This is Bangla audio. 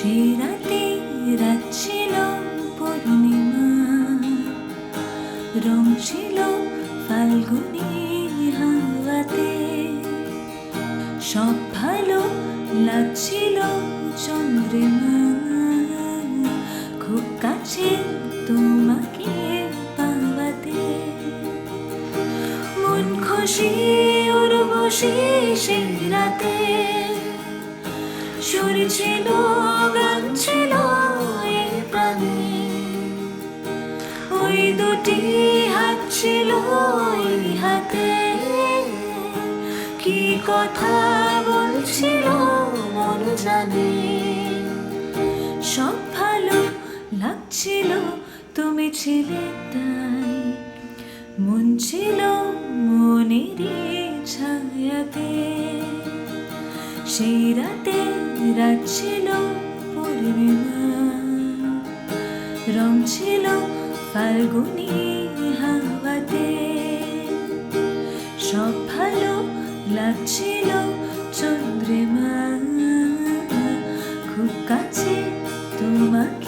সেই রাতে রাত ছিল পূর্ণিমা, রং ছিল ফাল্গুনি হাওয়াতে। সব ভালো লাগছিল চন্দ্রিমা, খুব কাছে তোমাকে পাওয়াতে। মন খুশি উর্বশী সেই রাতে, সুর ছিল গান ছিল এই প্রাণে। ওই দুটি হাত ছিল ওই হাতে, কি কথা বলছিল মন জানে। সব ভালো লাগছিল তুমি ছিলে তাই, মন ছিল মনেরই ছায়াতে। সেই রাতে রাত ছিল পূর্ণিমা, রং ছিল ফাল্গুনি হাওয়াতে। সব ভালো লাগছিল চন্দ্রিমা, খুব কাছে তোমাকে